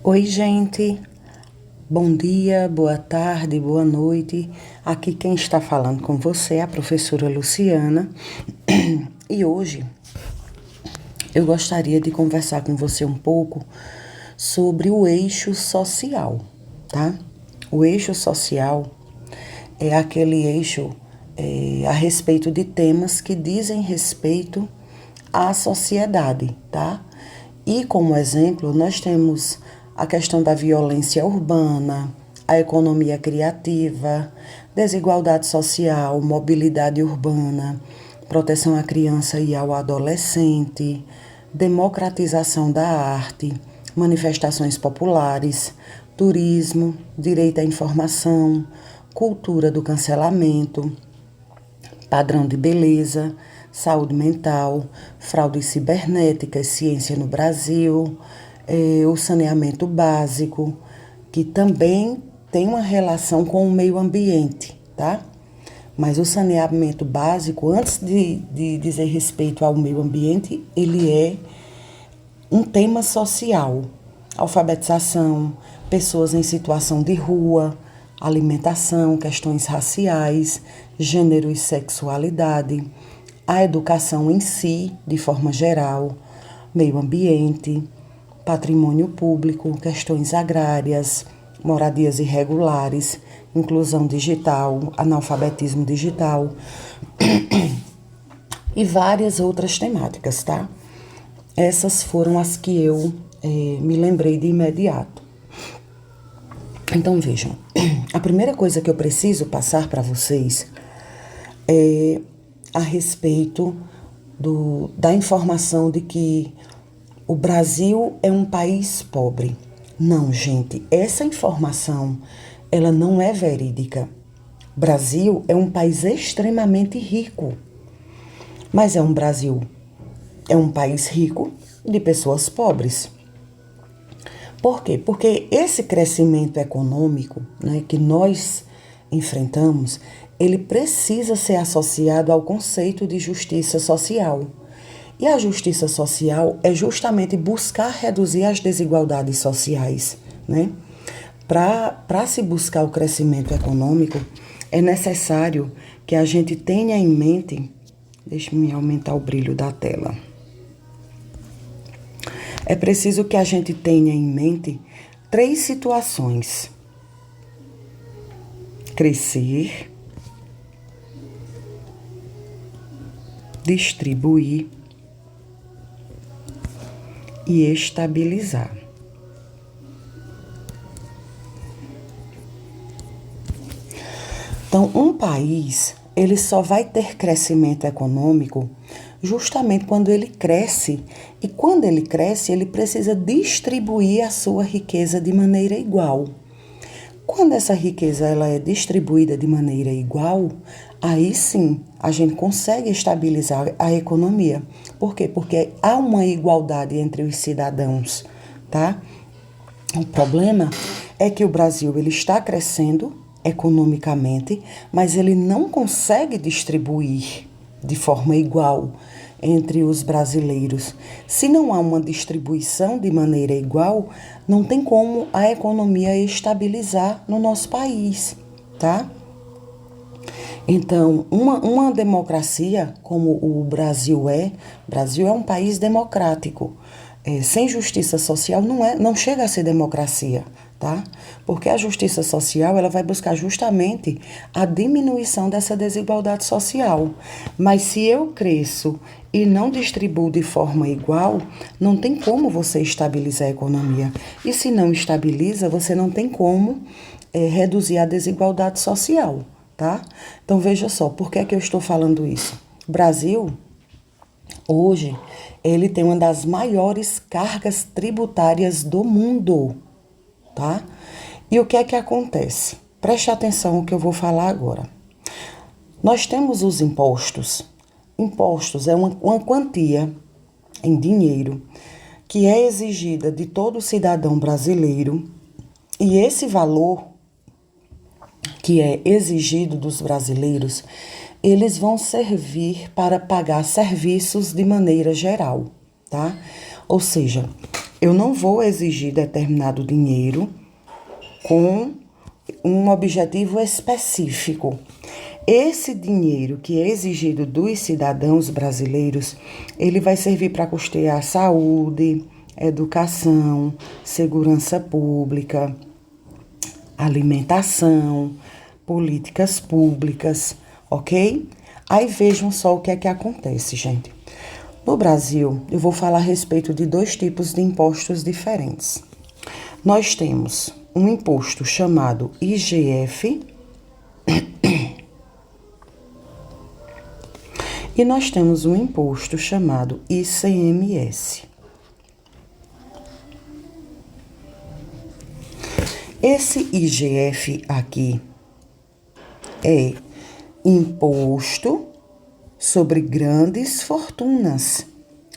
Oi, gente. Bom dia, boa tarde, boa noite. Aqui quem está falando com você é a professora Luciana. E hoje eu gostaria de conversar com você um pouco sobre o eixo social, tá? O eixo social é aquele eixo a respeito de temas que dizem respeito à sociedade, tá? E como exemplo, nós temos a questão da violência urbana, a economia criativa, desigualdade social, mobilidade urbana, proteção à criança e ao adolescente, democratização da arte, manifestações populares, turismo, direito à informação, cultura do cancelamento, padrão de beleza, saúde mental, fraudes cibernéticas, ciência no Brasil, o saneamento básico, que também tem uma relação com o meio ambiente, tá? Mas o saneamento básico, antes de dizer respeito ao meio ambiente, ele é um tema social. Alfabetização, pessoas em situação de rua, alimentação, questões raciais, gênero e sexualidade, a educação em si, de forma geral, meio ambiente, patrimônio público, questões agrárias, moradias irregulares, inclusão digital, analfabetismo digital e várias outras temáticas, tá? Essas foram as que eu me lembrei de imediato. Então vejam, a primeira coisa que eu preciso passar para vocês é a respeito da informação de que o Brasil é um país pobre. Não, gente, essa informação, ela não é verídica. O Brasil é um país extremamente rico, mas é um país rico de pessoas pobres. Por quê? Porque esse crescimento econômico, né, que nós enfrentamos, ele precisa ser associado ao conceito de justiça social. E a justiça social é justamente buscar reduzir as desigualdades sociais, né? Para se buscar o crescimento econômico, é necessário que a gente tenha em mente, deixe-me aumentar o brilho da tela. É preciso que a gente tenha em mente 3 situações: crescer, distribuir e estabilizar. Então, um país, ele só vai ter crescimento econômico justamente quando ele cresce. E quando ele cresce, ele precisa distribuir a sua riqueza de maneira igual. Quando essa riqueza ela é distribuída de maneira igual, aí sim a gente consegue estabilizar a economia. Por quê? Porque há uma igualdade entre os cidadãos, tá? O problema é que o Brasil ele está crescendo economicamente, mas ele não consegue distribuir de forma igual entre os brasileiros. Se não há uma distribuição de maneira igual, não tem como a economia estabilizar no nosso país, tá? Então, uma democracia como o Brasil é um país democrático. Sem justiça social não chega a ser democracia, tá? Porque a justiça social ela vai buscar justamente a diminuição dessa desigualdade social. Mas se eu cresço e não distribuo de forma igual, não tem como você estabilizar a economia. E se não estabiliza, você não tem como reduzir a desigualdade social, tá? Então veja só, por que é que eu estou falando isso? O Brasil, hoje, ele tem uma das maiores cargas tributárias do mundo, tá? E o que é que acontece? Preste atenção no que eu vou falar agora. Nós temos os impostos. Impostos é uma quantia em dinheiro que é exigida de todo cidadão brasileiro, e esse valor que é exigido dos brasileiros, eles vão servir para pagar serviços de maneira geral, tá? Ou seja, Eu não vou exigir determinado dinheiro com um objetivo específico. Esse dinheiro que é exigido dos cidadãos brasileiros, ele vai servir para custear saúde, educação, segurança pública, alimentação, políticas públicas, ok? Aí vejam só o que é que acontece, gente. No Brasil, eu vou falar a respeito de 2 tipos de impostos diferentes. Nós temos um imposto chamado IGF e nós temos um imposto chamado ICMS. Esse IGF aqui é imposto sobre grandes fortunas,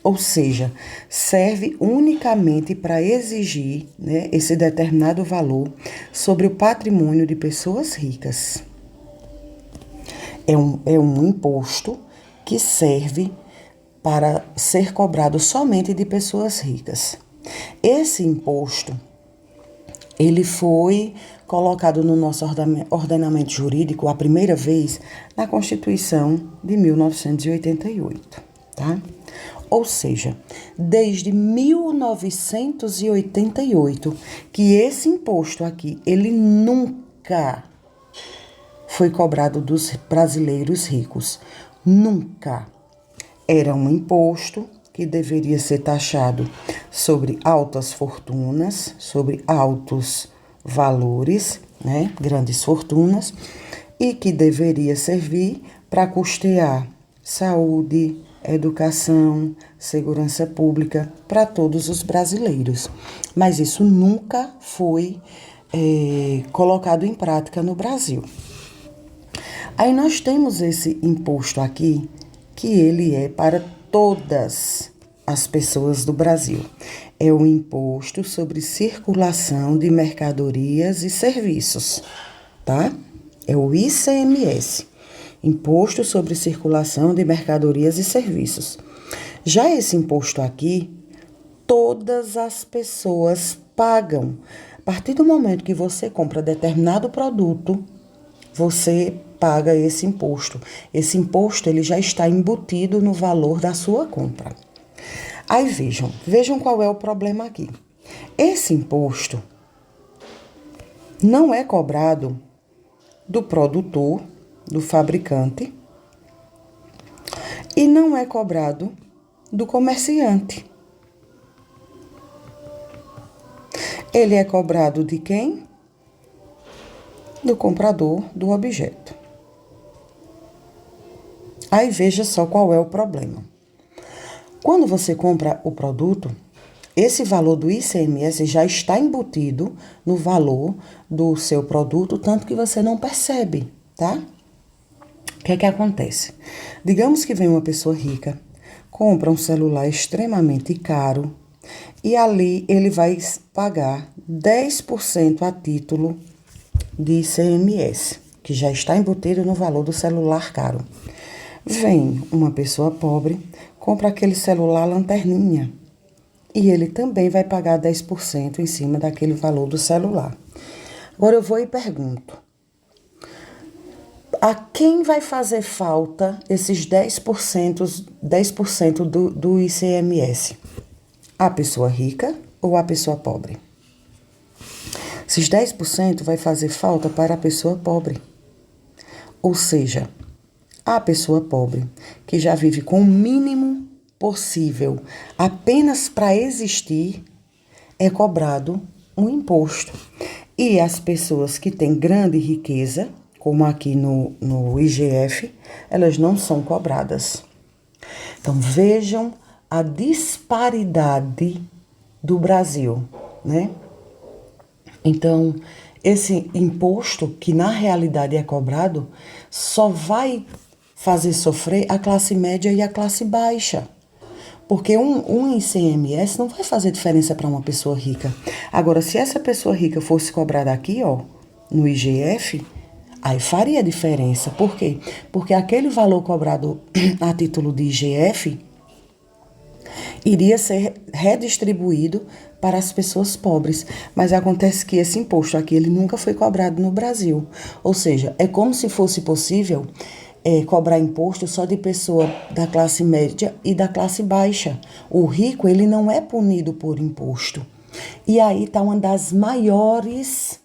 ou seja, serve unicamente para exigir, né, esse determinado valor sobre o patrimônio de pessoas ricas. É um imposto que serve para ser cobrado somente de pessoas ricas. Esse imposto, ele foi colocado no nosso ordenamento jurídico a primeira vez na Constituição de 1988, tá? Ou seja, desde 1988 que esse imposto aqui, ele nunca foi cobrado dos brasileiros ricos. Nunca. Era um imposto que deveria ser taxado sobre altas fortunas, sobre altos valores, né, grandes fortunas, e que deveria servir para custear saúde, educação, segurança pública para todos os brasileiros. Mas isso nunca foi colocado em prática no Brasil. Aí nós temos esse imposto aqui, que ele é para todas as pessoas do Brasil. É o Imposto sobre Circulação de Mercadorias e Serviços, tá? É o ICMS, Imposto sobre Circulação de Mercadorias e Serviços. Já esse imposto aqui, todas as pessoas pagam. A partir do momento que você compra determinado produto, você paga esse imposto. Esse imposto ele já está embutido no valor da sua compra. Aí vejam qual é o problema aqui. Esse imposto não é cobrado do produtor, do fabricante, e não é cobrado do comerciante. Ele é cobrado de quem? Do comprador do objeto. Aí veja só qual é o problema. Quando você compra o produto, esse valor do ICMS já está embutido no valor do seu produto, tanto que você não percebe, tá? O que é que acontece? Digamos que vem uma pessoa rica, compra um celular extremamente caro e ali ele vai pagar 10% a título de ICMS, que já está embutido no valor do celular caro. Vem uma pessoa pobre, compra aquele celular lanterninha e ele também vai pagar 10% em cima daquele valor do celular. Agora eu vou e pergunto, a quem vai fazer falta esses 10% do ICMS? A pessoa rica ou a pessoa pobre? Esses 10% vai fazer falta para a pessoa pobre. Ou seja, a pessoa pobre, que já vive com o mínimo possível apenas para existir, é cobrado um imposto. E as pessoas que têm grande riqueza, como aqui no IGF, elas não são cobradas. Então, vejam a disparidade do Brasil, né? Então, esse imposto, que na realidade é cobrado, só vai fazer sofrer a classe média e a classe baixa. Porque um ICMS não vai fazer diferença para uma pessoa rica. Agora, se essa pessoa rica fosse cobrada aqui, ó, no IGF, aí faria diferença. Por quê? Porque aquele valor cobrado a título de IGF iria ser redistribuído para as pessoas pobres. Mas acontece que esse imposto aqui, ele nunca foi cobrado no Brasil. Ou seja, é como se fosse possível cobrar imposto só de pessoa da classe média e da classe baixa. O rico, ele não é punido por imposto. E aí está uma das maiores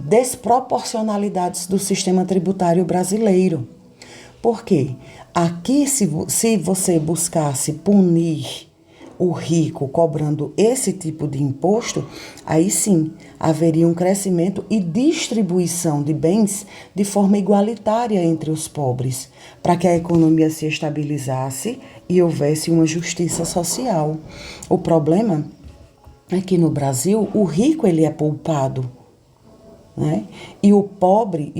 desproporcionalidades do sistema tributário brasileiro. Por quê? Aqui, se você buscasse punir o rico cobrando esse tipo de imposto, aí sim haveria um crescimento e distribuição de bens de forma igualitária entre os pobres, para que a economia se estabilizasse e houvesse uma justiça social. O problema é que no Brasil o rico ele é poupado, né? E o pobre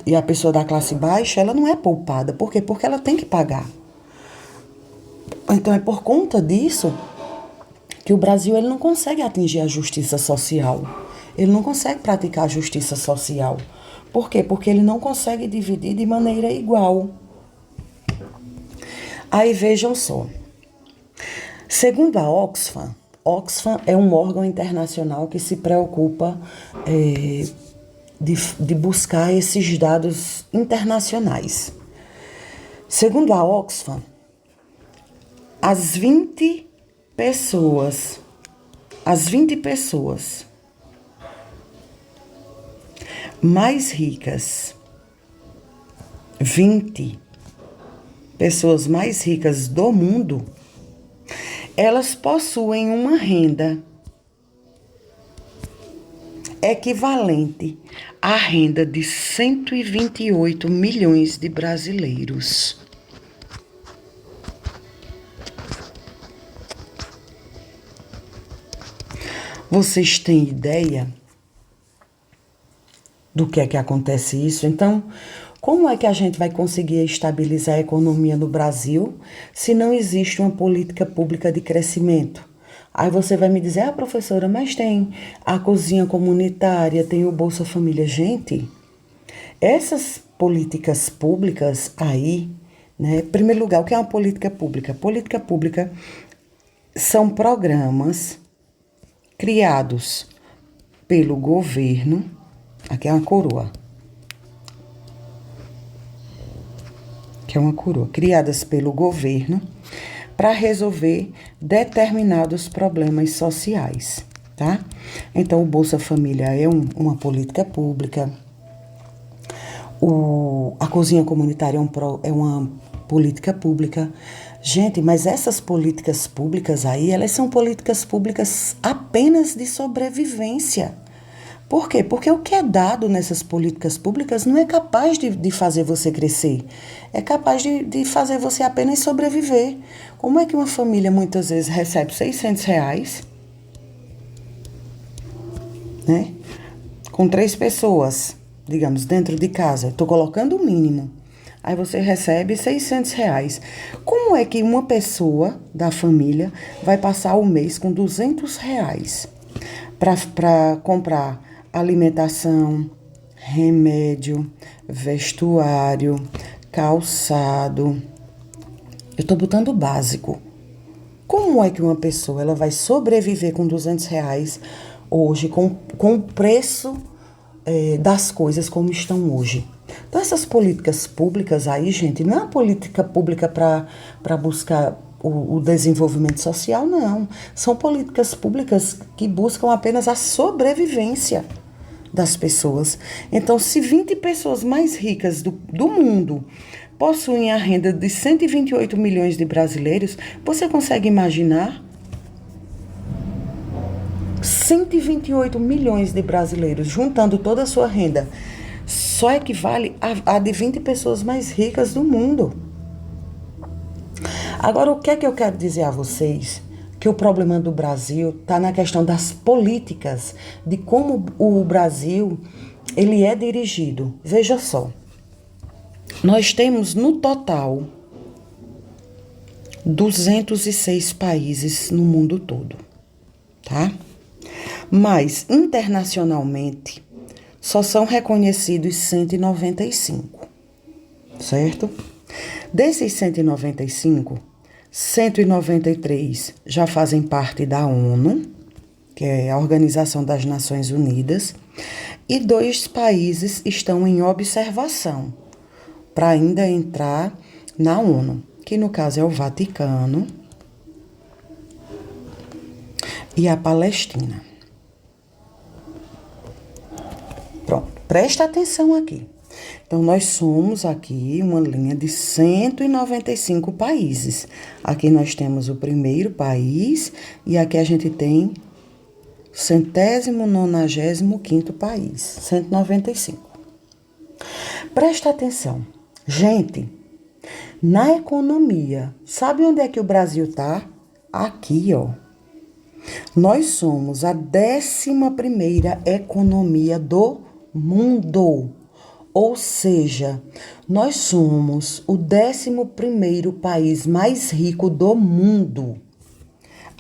e a pessoa da classe baixa, ela não é poupada. Por quê? Porque ela tem que pagar. Então é por conta disso que o Brasil ele não consegue atingir a justiça social. Ele não consegue praticar a justiça social. Por quê? Porque ele não consegue dividir de maneira igual. Aí vejam só. Segundo a Oxfam é um órgão internacional que se preocupa de buscar esses dados internacionais. Segundo a Oxfam, as 20 pessoas mais ricas, 20 pessoas mais ricas do mundo, elas possuem uma renda equivalente à renda de 128 milhões de brasileiros. Vocês têm ideia do que é que acontece isso? Então, como é que a gente vai conseguir estabilizar a economia no Brasil se não existe uma política pública de crescimento? Aí você vai me dizer, professora, mas tem a cozinha comunitária, tem o Bolsa Família. Gente, essas políticas públicas aí, né? Em primeiro lugar, o que é uma política pública? Política pública são programas criados pelo governo. Aqui é uma coroa. Que é uma coroa, criadas pelo governo para resolver determinados problemas sociais, tá? Então, o Bolsa Família é uma política pública, a cozinha comunitária é uma política pública. Gente, mas essas políticas públicas aí, elas são políticas públicas apenas de sobrevivência. Por quê? Porque o que é dado nessas políticas públicas não é capaz de fazer você crescer. É capaz de fazer você apenas sobreviver. Como é que uma família muitas vezes recebe R$600, né? Com 3 pessoas, digamos, dentro de casa. Estou colocando o mínimo. Aí você recebe R$600. Como é que uma pessoa da família vai passar o mês com R$200 para comprar alimentação, remédio, vestuário, calçado? Eu estou botando o básico. Como é que uma pessoa ela vai sobreviver com R$200 hoje, com o preço das coisas como estão hoje? Então, essas políticas públicas aí, gente, não é uma política pública para buscar o desenvolvimento social, não. São políticas públicas que buscam apenas a sobrevivência das pessoas. Então, se 20 pessoas mais ricas do mundo possuem a renda de 128 milhões de brasileiros, você consegue imaginar? 128 milhões de brasileiros, juntando toda a sua renda, só equivale a de 20 pessoas mais ricas do mundo. Agora, o que é que eu quero dizer a vocês? Que o problema do Brasil está na questão das políticas, de como o Brasil ele é dirigido. Veja só, nós temos no total 206 países no mundo todo, tá? Mas internacionalmente só são reconhecidos 195, certo? Desses 195, 193 já fazem parte da ONU, que é a Organização das Nações Unidas, e 2 países estão em observação para ainda entrar na ONU, que no caso é o Vaticano e a Palestina. Pronto, presta atenção aqui. Então, nós somos aqui uma linha de 195 países. Aqui nós temos o primeiro país e aqui a gente tem 195º país, 195. Presta atenção. Gente, na economia, sabe onde é que o Brasil está? Aqui, ó. Nós somos a 11ª economia do mundo. Ou seja, nós somos o 11º país mais rico do mundo.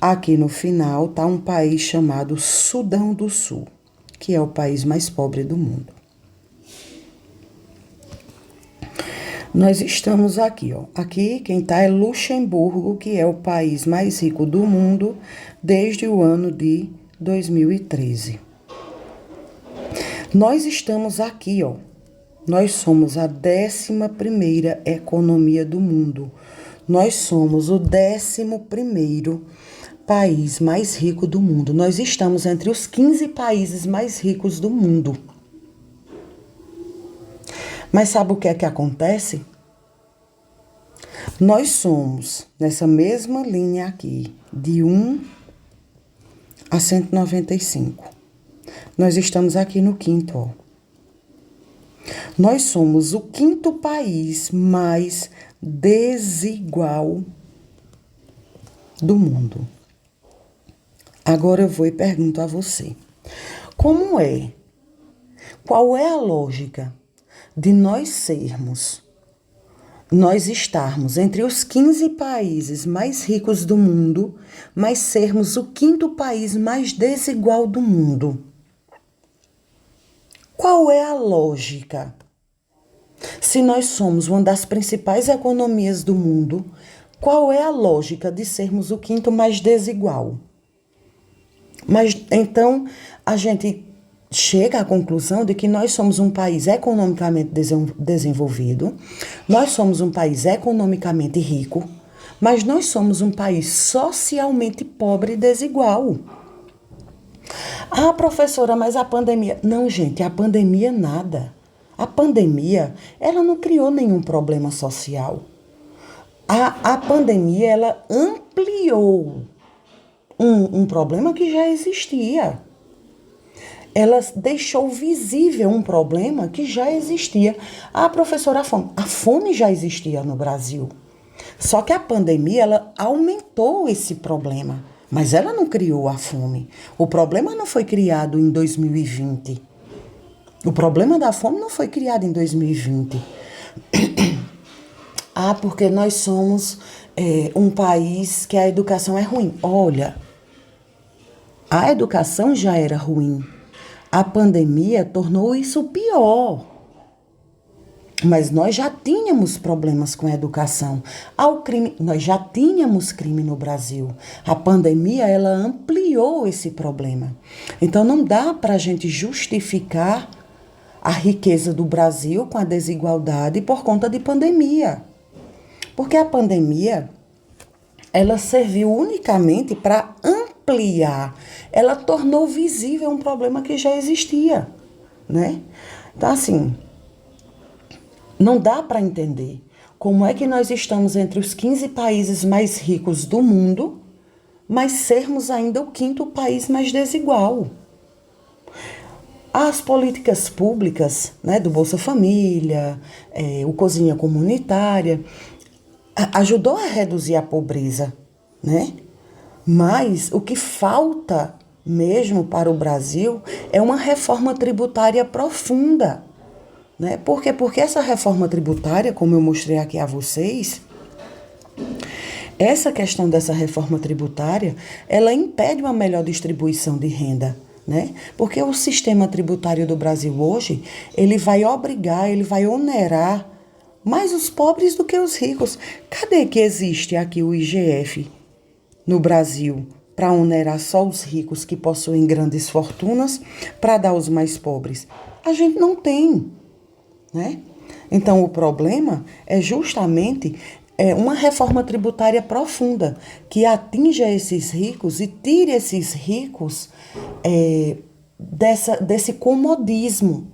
Aqui no final está um país chamado Sudão do Sul, que é o país mais pobre do mundo. Nós estamos aqui, ó. Aqui quem está é Luxemburgo, que é o país mais rico do mundo desde o ano de 2013. Nós estamos aqui, ó. Nós somos a 11ª economia do mundo. Nós somos o 11º país mais rico do mundo. Nós estamos entre os 15 países mais ricos do mundo. Mas sabe o que é que acontece? Nós somos, nessa mesma linha aqui, de 1 a 195. Nós estamos aqui no 5º, ó. Nós somos o 5º país mais desigual do mundo. Agora eu vou e pergunto a você. Qual é a lógica de nós estarmos entre os 15 países mais ricos do mundo, mas sermos o 5º país mais desigual do mundo? Qual é a lógica? Se nós somos uma das principais economias do mundo, qual é a lógica de sermos o 5º mais desigual? Mas então a gente chega à conclusão de que nós somos um país economicamente desenvolvido, nós somos um país economicamente rico, mas nós somos um país socialmente pobre e desigual. Ah, professora, mas a pandemia... Não, gente, a pandemia nada. A pandemia, ela não criou nenhum problema social. A pandemia, ela ampliou um problema que já existia. Ela deixou visível um problema que já existia. Ah, professora, a fome já existia no Brasil. Só que a pandemia, ela aumentou esse problema. Mas ela não criou a fome. O problema não foi criado em 2020. O problema da fome não foi criado em 2020. Ah, porque nós somos um país que a educação é ruim. Olha, a educação já era ruim. A pandemia tornou isso pior. Mas nós já tínhamos problemas com a educação. Ao crime, nós já tínhamos crime no Brasil. A pandemia, ela ampliou esse problema. Então, não dá para a gente justificar a riqueza do Brasil com a desigualdade por conta de pandemia. Porque a pandemia, ela serviu unicamente para ampliar. Ela tornou visível um problema que já existia, né? Então, assim... Não dá para entender como é que nós estamos entre os 15 países mais ricos do mundo, mas sermos ainda o 5º país mais desigual. As políticas públicas, né, do Bolsa Família, o Cozinha Comunitária, ajudou a reduzir a pobreza, né? Mas o que falta mesmo para o Brasil é uma reforma tributária profunda. Né? Por quê? Porque essa reforma tributária, como eu mostrei aqui a vocês, essa questão dessa reforma tributária, ela impede uma melhor distribuição de renda, né? Porque o sistema tributário do Brasil hoje, ele vai onerar Mais os pobres do que os ricos. Cadê que existe aqui o IGF no Brasil para onerar só os ricos que possuem grandes fortunas para dar aos mais pobres? A gente não tem, né? Então, o problema é justamente uma reforma tributária profunda que atinja esses ricos e tire esses ricos desse comodismo.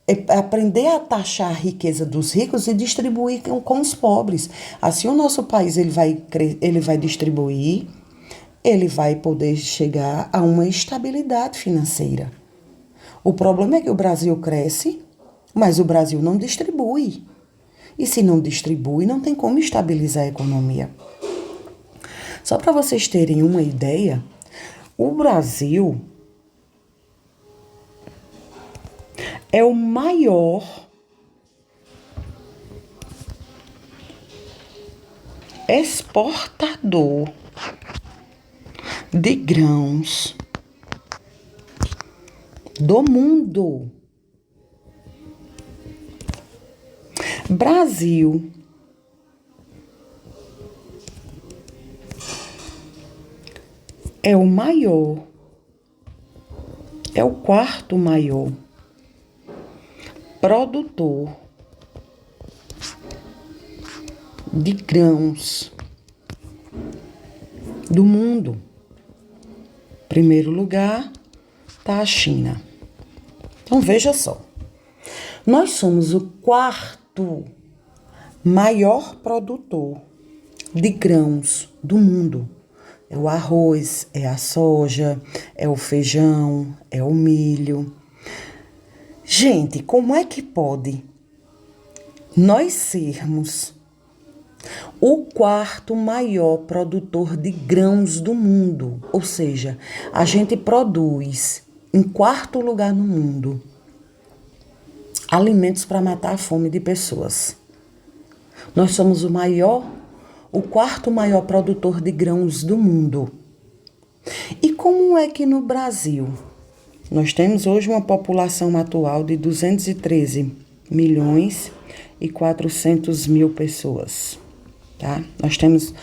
É aprender a taxar a riqueza dos ricos e distribuir com os pobres. Assim, o nosso país ele vai distribuir, ele vai poder chegar a uma estabilidade financeira. O problema é que o Brasil cresce, mas o Brasil não distribui. E se não distribui, não tem como estabilizar a economia. Só para vocês terem uma ideia, o Brasil é o maior exportador de grãos do mundo. Brasil é o maior, é o quarto maior produtor de grãos do mundo. Primeiro lugar está a China. Então veja só, nós somos o quarto maior produtor de grãos do mundo. É o arroz, é a soja, é o feijão, é o milho. Gente, como é que pode nós sermos o quarto maior produtor de grãos do mundo? Ou seja, a gente produz em quarto lugar no mundo alimentos para matar a fome de pessoas. Nós somos o quarto maior produtor de grãos do mundo. E como é que no Brasil nós temos hoje uma população atual de 213 milhões e 400 mil pessoas, tá? Nós temos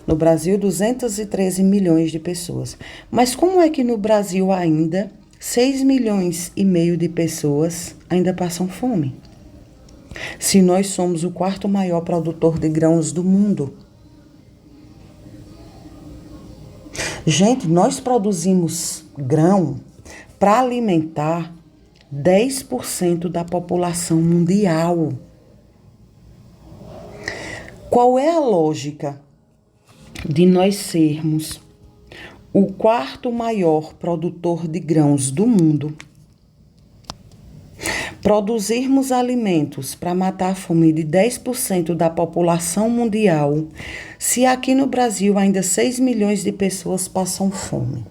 no Brasil 213 milhões de pessoas. Mas como é que no Brasil ainda 6 milhões e meio de pessoas ainda passam fome? Se nós somos o quarto maior produtor de grãos do mundo. Gente, nós produzimos grão para alimentar 10% da população mundial. Qual é a lógica de nós sermos o quarto maior produtor de grãos do mundo, produzirmos alimentos para matar a fome de 10% da população mundial, se aqui no Brasil ainda 6 milhões de pessoas passam fome?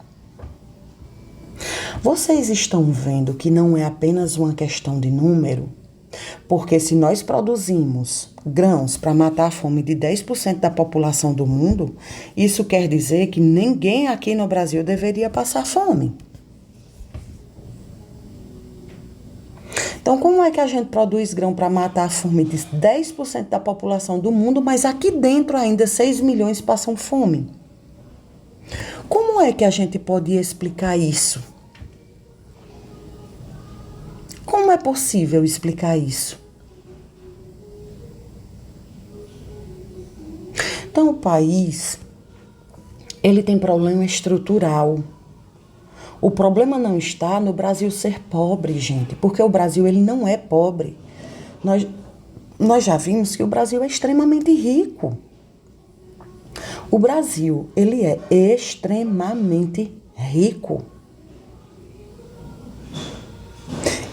Vocês estão vendo que não é apenas uma questão de número? Porque se nós produzimos grãos para matar a fome de 10% da população do mundo, isso quer dizer que ninguém aqui no Brasil deveria passar fome. Então, como é que a gente produz grão para matar a fome de 10% da população do mundo, mas aqui dentro ainda 6 milhões passam fome? Como é que a gente pode explicar isso? Como é possível explicar isso? Então, o país, ele tem problema estrutural. O problema não está no Brasil ser pobre, gente, porque o Brasil ele não é pobre. Nós já vimos que o Brasil é extremamente rico. O Brasil, ele é extremamente rico.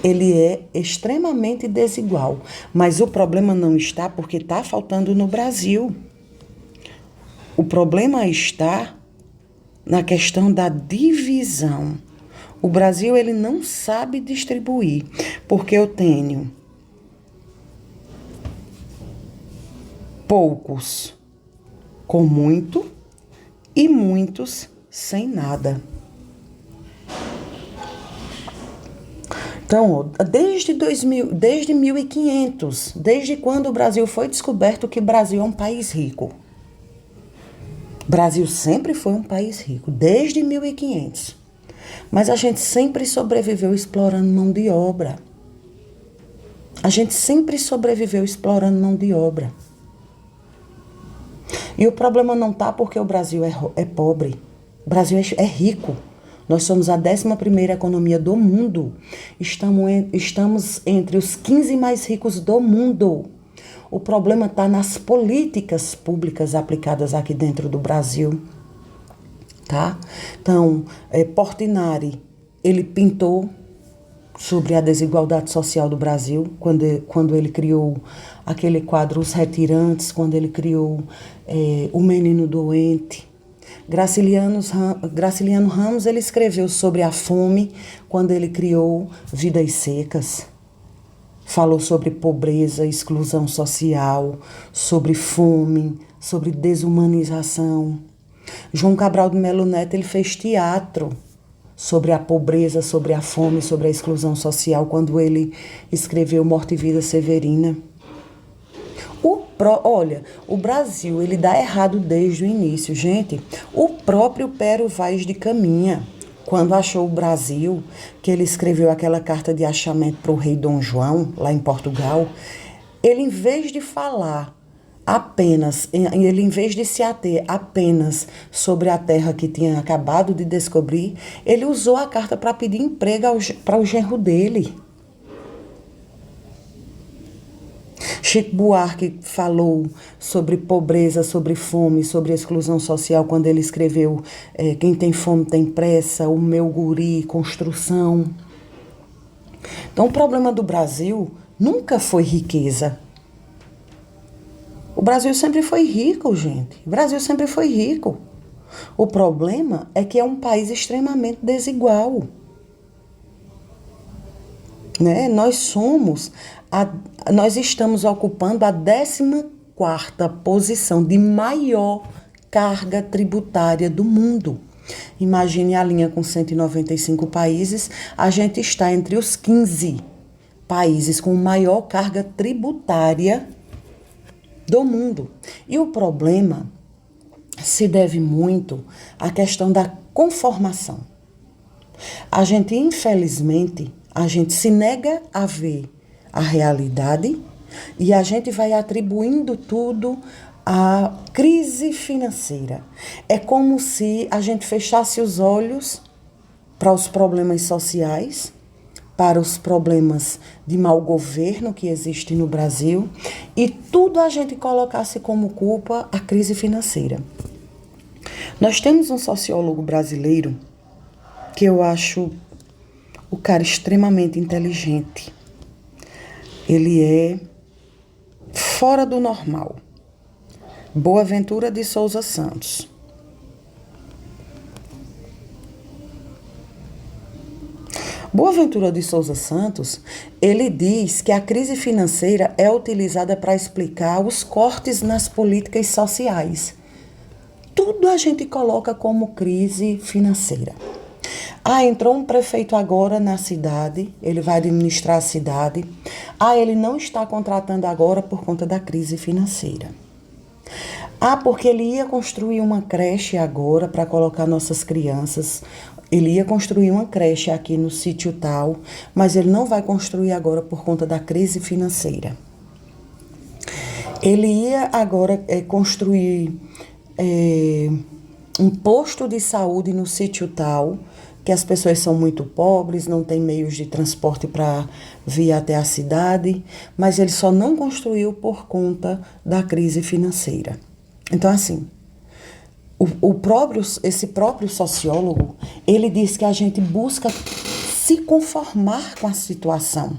Ele é extremamente desigual, mas o problema não está porque está faltando no Brasil. O problema está na questão da divisão. O Brasil ele não sabe distribuir, porque eu tenho poucos com muito e muitos sem nada. Então, desde 1500, desde quando o Brasil foi descoberto que o Brasil é um país rico. O Brasil sempre foi um país rico, desde 1500. Mas a gente sempre sobreviveu explorando mão de obra. A gente sempre sobreviveu explorando mão de obra. E o problema não está porque o Brasil é pobre. O Brasil é rico. Nós somos a 11ª economia do mundo. Estamos entre os 15 mais ricos do mundo. O problema está nas políticas públicas aplicadas aqui dentro do Brasil. Tá? Então, Portinari, ele pintou sobre a desigualdade social do Brasil, quando ele criou aquele quadro Os Retirantes, quando ele criou O Menino Doente. Graciliano Ramos, ele escreveu sobre a fome, quando ele criou Vidas Secas. Falou sobre pobreza, exclusão social, sobre fome, sobre desumanização. João Cabral de Melo Neto, ele fez teatro sobre a pobreza, sobre a fome, sobre a exclusão social, quando ele escreveu Morte e Vida Severina. Olha, o Brasil, ele dá errado desde o início, gente. O próprio Pero Vaz de Caminha, quando achou o Brasil, que ele escreveu aquela carta de achamento para o rei Dom João, lá em Portugal, ele, em vez de falar ele, em vez de se ater apenas sobre a terra que tinha acabado de descobrir, ele usou a carta para pedir emprego para o genro dele. Chico Buarque falou sobre pobreza, sobre fome, sobre exclusão social, quando ele escreveu Quem tem fome tem pressa, O Meu Guri, Construção. Então, o problema do Brasil nunca foi riqueza. O Brasil sempre foi rico, gente. O Brasil sempre foi rico. O problema é que é um país extremamente desigual. Né? Nós estamos ocupando a 14ª posição de maior carga tributária do mundo. Imagine a linha com 195 países, a gente está entre os 15 países com maior carga tributária do mundo. E o problema se deve muito à questão da conformação. A gente, infelizmente, se nega a ver a realidade e a gente vai atribuindo tudo à crise financeira. É como se a gente fechasse os olhos para os problemas sociais, para os problemas de mau governo que existem no Brasil e tudo a gente colocasse como culpa a crise financeira. Nós temos um sociólogo brasileiro que eu acho o cara extremamente inteligente. Ele é fora do normal. Boaventura de Souza Santos. Boaventura de Souza Santos, ele diz que a crise financeira é utilizada para explicar os cortes nas políticas sociais. Tudo a gente coloca como crise financeira. Entrou um prefeito agora na cidade, ele vai administrar a cidade. Ele não está contratando agora por conta da crise financeira. Porque ele ia construir uma creche agora para colocar nossas crianças. Ele ia construir uma creche aqui no sítio tal, mas ele não vai construir agora por conta da crise financeira. Ele ia agora construir um posto de saúde no sítio tal, que as pessoas são muito pobres, não têm meios de transporte para vir até a cidade, mas ele só não construiu por conta da crise financeira. Então, assim, esse próprio sociólogo, ele diz que a gente busca se conformar com a situação.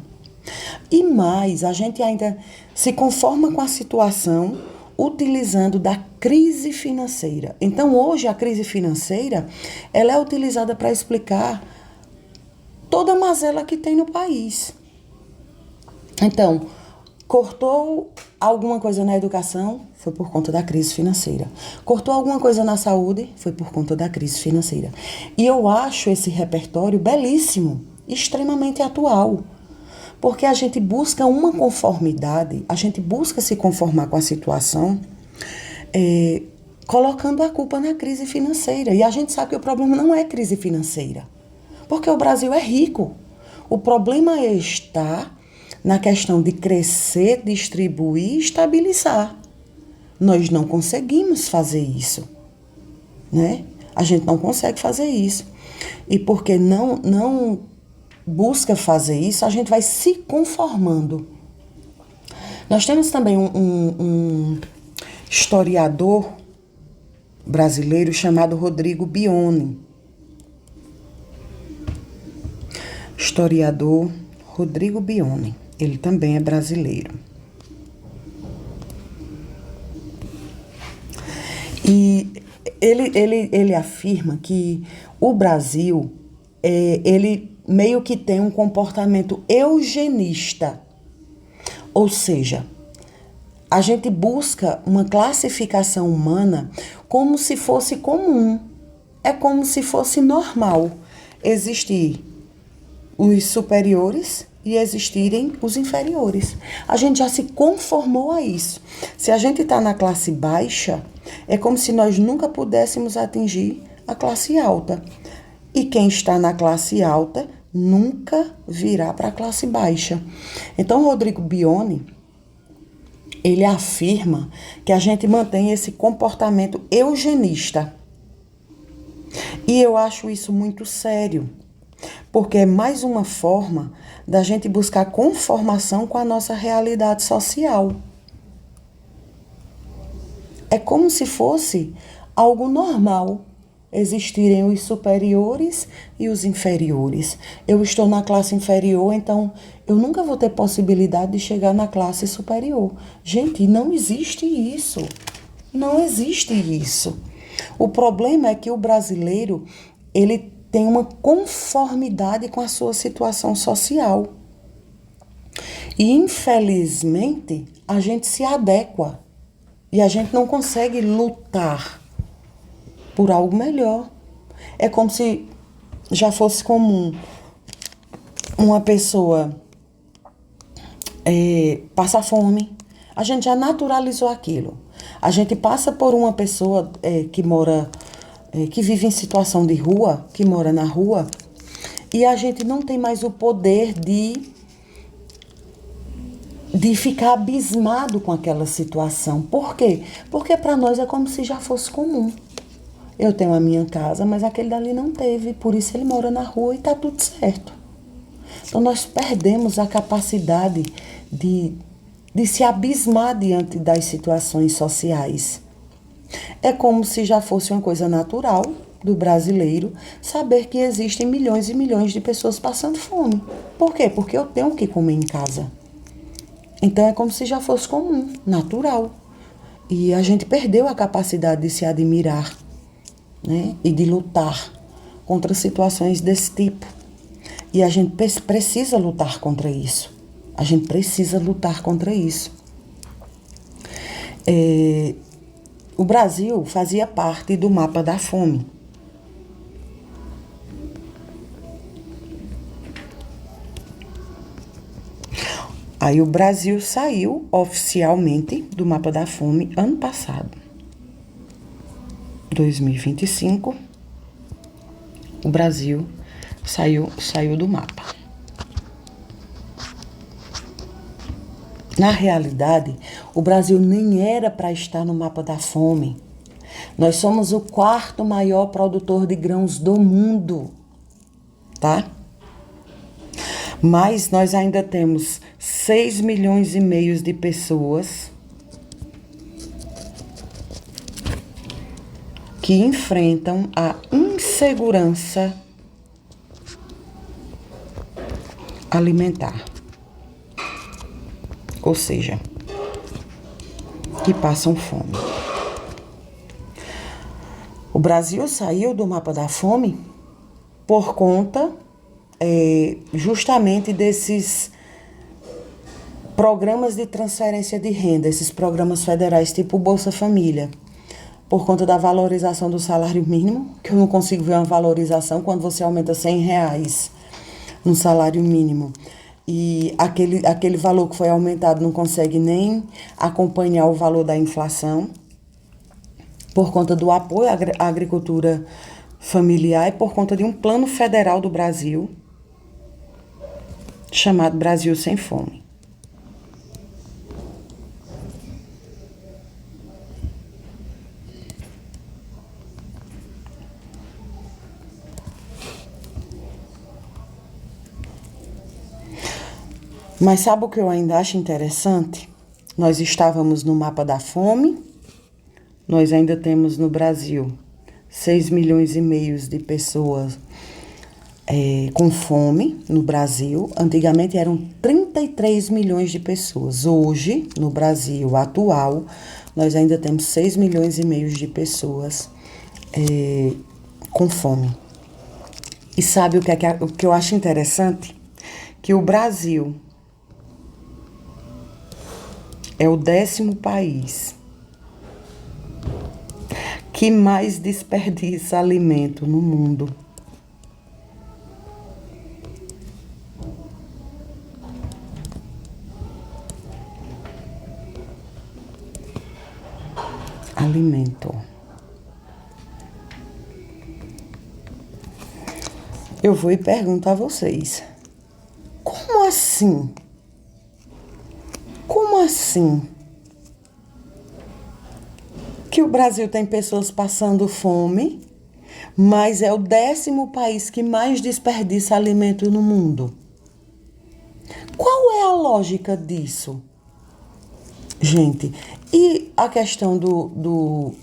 E mais, a gente ainda se conforma com a situação utilizando da crise financeira. Então, hoje, a crise financeira, ela é utilizada para explicar toda a mazela que tem no país. Então, cortou alguma coisa na educação, foi por conta da crise financeira. Cortou alguma coisa na saúde, foi por conta da crise financeira. E eu acho esse repertório belíssimo. extremamente atual. Porque a gente busca uma conformidade, a gente busca se conformar com a situação, colocando a culpa na crise financeira. E a gente sabe que o problema não é crise financeira, porque o Brasil é rico. O problema está na questão de crescer, distribuir e estabilizar. Nós não conseguimos fazer isso, né? A gente não consegue fazer isso. E porque não busca fazer isso, a gente vai se conformando. Nós temos também um historiador brasileiro chamado Rodrigo Bione. Historiador Rodrigo Bione. Ele também é brasileiro. E ele afirma que o Brasil, ele meio que tem um comportamento eugenista. Ou seja, a gente busca uma classificação humana como se fosse comum. É como se fosse normal existir os superiores e existirem os inferiores. A gente já se conformou a isso. Se a gente está na classe baixa, é como se nós nunca pudéssemos atingir a classe alta. E quem está na classe alta nunca virá para a classe baixa. Então, Rodrigo Bione, ele afirma que a gente mantém esse comportamento eugenista. E eu acho isso muito sério, porque é mais uma forma da gente buscar conformação com a nossa realidade social. É como se fosse algo normal existirem os superiores e os inferiores. Eu estou na classe inferior, então eu nunca vou ter possibilidade de chegar na classe superior. Gente, não existe isso. Não existe isso. O problema é que o brasileiro, ele tem uma conformidade com a sua situação social. E, infelizmente, a gente se adequa. E a gente não consegue lutar por algo melhor. É como se já fosse comum uma pessoa passar fome. A gente já naturalizou aquilo. A gente passa por uma pessoa que vive em situação de rua, que mora na rua, e a gente não tem mais o poder de ficar abismado com aquela situação. Por quê? Porque para nós é como se já fosse comum. Eu tenho a minha casa, mas aquele dali não teve, por isso ele mora na rua e está tudo certo. Então nós perdemos a capacidade de se abismar diante das situações sociais. É como se já fosse uma coisa natural do brasileiro saber que existem milhões e milhões de pessoas passando fome. Por quê? Porque eu tenho que comer em casa. Então é como se já fosse comum, natural. E a gente perdeu a capacidade de se admirar, né? E de lutar contra situações desse tipo. E a gente precisa lutar contra isso. A gente precisa lutar contra isso. O Brasil fazia parte do mapa da fome. Aí o Brasil saiu oficialmente do mapa da fome ano passado. 2025, o Brasil saiu do mapa. Na realidade, o Brasil nem era para estar no mapa da fome. Nós somos o 4º maior produtor de grãos do mundo, tá? Mas nós ainda temos 6,5 milhões de pessoas que enfrentam a insegurança alimentar. Ou seja, que passam fome. O Brasil saiu do mapa da fome por conta justamente desses programas de transferência de renda, esses programas federais tipo Bolsa Família, por conta da valorização do salário mínimo, que eu não consigo ver uma valorização quando você aumenta R$100 no salário mínimo. E aquele valor que foi aumentado não consegue nem acompanhar o valor da inflação, por conta do apoio à agricultura familiar e por conta de um plano federal do Brasil, chamado Brasil Sem Fome. Mas sabe o que eu ainda acho interessante? Nós estávamos no mapa da fome, nós ainda temos no Brasil 6 milhões e meio de pessoas com fome no Brasil. Antigamente eram 33 milhões de pessoas. Hoje, no Brasil atual, nós ainda temos 6 milhões e meio de pessoas com fome. E sabe o que eu acho interessante? Que o Brasil é o 10º país que mais desperdiça alimento no mundo. Alimento. Eu vou e pergunto a vocês: como assim? Como assim que o Brasil tem pessoas passando fome, mas é o 10º país que mais desperdiça alimento no mundo? Qual é a lógica disso? Gente, e a questão do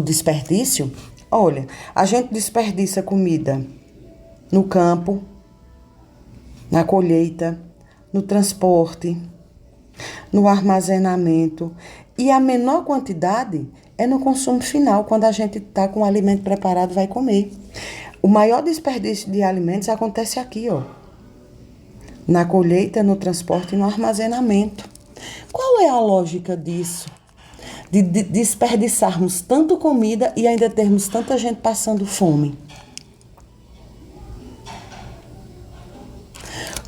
desperdício? Olha, a gente desperdiça comida no campo, na colheita, no transporte, no armazenamento, e a menor quantidade é no consumo final, quando a gente está com o alimento preparado vai comer. O maior desperdício de alimentos acontece aqui, ó, na colheita, no transporte e no armazenamento. Qual é a lógica disso? De desperdiçarmos tanto comida e ainda termos tanta gente passando fome?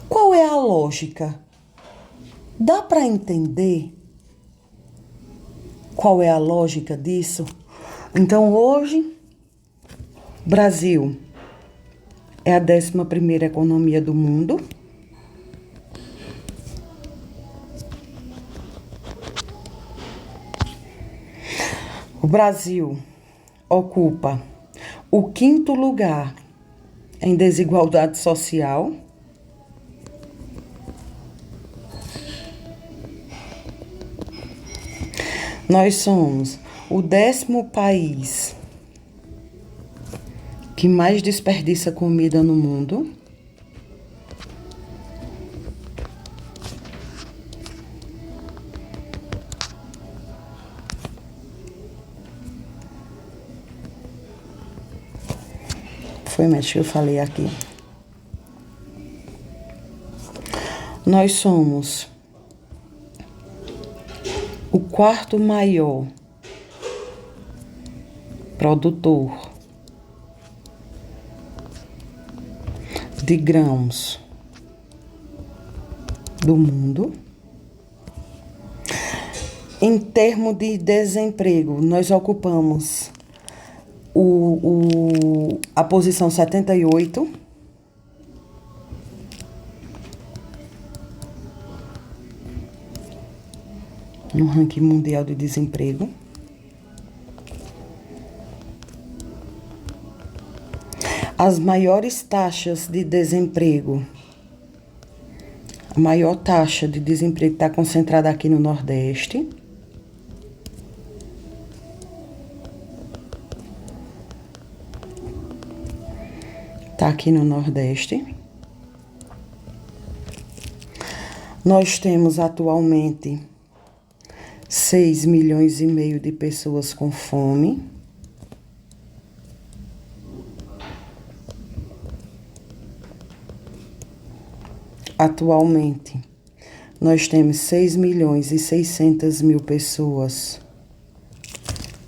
Qual é a lógica? Dá para entender qual é a lógica disso? Então, hoje, Brasil é a 11ª economia do mundo. O Brasil ocupa o 5º lugar em desigualdade social. Nós somos o 10º país que mais desperdiça comida no mundo. Foi, mas que eu falei aqui. Nós somos o 4º maior produtor de grãos do mundo. Em termos de desemprego, nós ocupamos a posição 78. No ranking mundial de desemprego. As maiores taxas de desemprego, a maior taxa de desemprego está concentrada aqui no Nordeste. Está aqui no Nordeste. Nós temos atualmente 6 milhões e meio de pessoas com fome. Atualmente, nós temos 6 milhões e 600 mil pessoas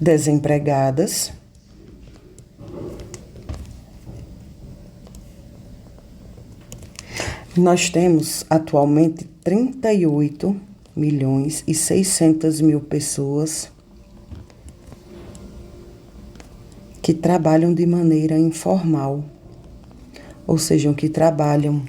desempregadas. Nós temos atualmente 38.600.000 pessoas que trabalham de maneira informal, ou seja, que trabalham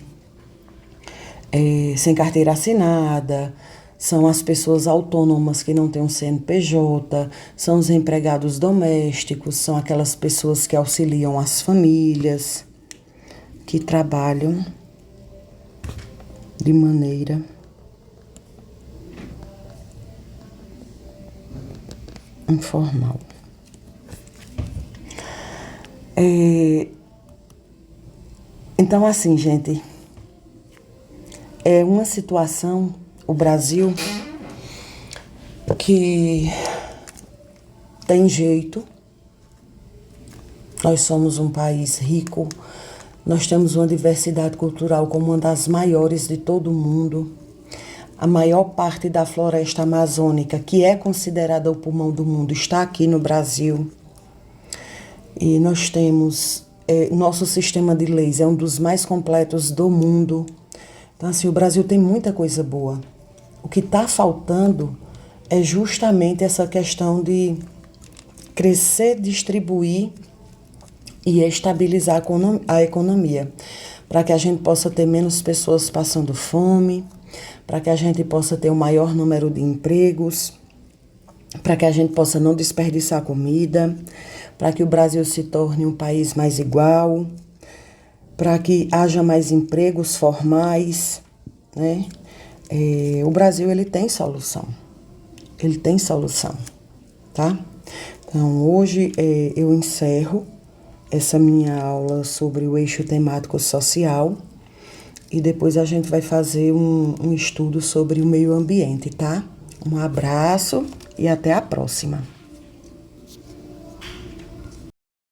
sem carteira assinada, são as pessoas autônomas que não têm um CNPJ, são os empregados domésticos, são aquelas pessoas que auxiliam as famílias, que trabalham de maneira informal. Então, assim, gente, é uma situação, o Brasil, que tem jeito. Nós somos um país rico, nós temos uma diversidade cultural como uma das maiores de todo o mundo. A maior parte da floresta amazônica, que é considerada o pulmão do mundo, está aqui no Brasil. E nós temos, nosso sistema de leis é um dos mais completos do mundo. Então, assim, o Brasil tem muita coisa boa. O que está faltando é justamente essa questão de crescer, distribuir e estabilizar a economia, para que a gente possa ter menos pessoas passando fome, para que a gente possa ter um maior número de empregos, para que a gente possa não desperdiçar comida, para que o Brasil se torne um país mais igual, para que haja mais empregos formais, né? O Brasil, ele tem solução, tá? Então, hoje eu encerro essa minha aula sobre o eixo temático social e depois a gente vai fazer um estudo sobre o meio ambiente, tá? Um abraço e até a próxima.